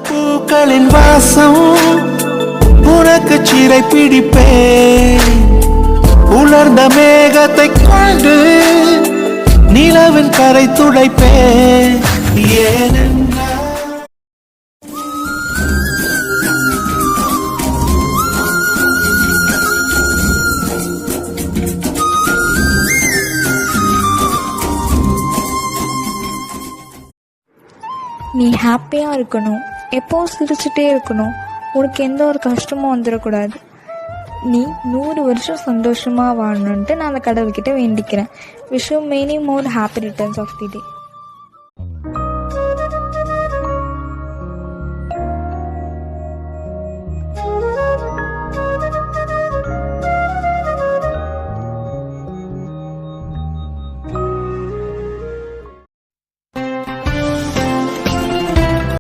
பூக்களின் வாசம் உனக்கு சிறை பிடிப்பேன். உலர்ந்த மேகத்தை கொண்டு நிலவின் கரை துடைப்பேன். நீ ஹாப்பியாக இருக்கணும், எப்போவும் சிரிச்சுட்டே இருக்கணும், உனக்கு எந்த ஒரு கஷ்டமும் வந்துடக்கூடாது. நீ 100 வருஷம் சந்தோஷமாக வாழணுன்ட்டு நான் அந்த கடவுள்கிட்ட வேண்டிக்கிறேன். Wish you many more happy returns of the day.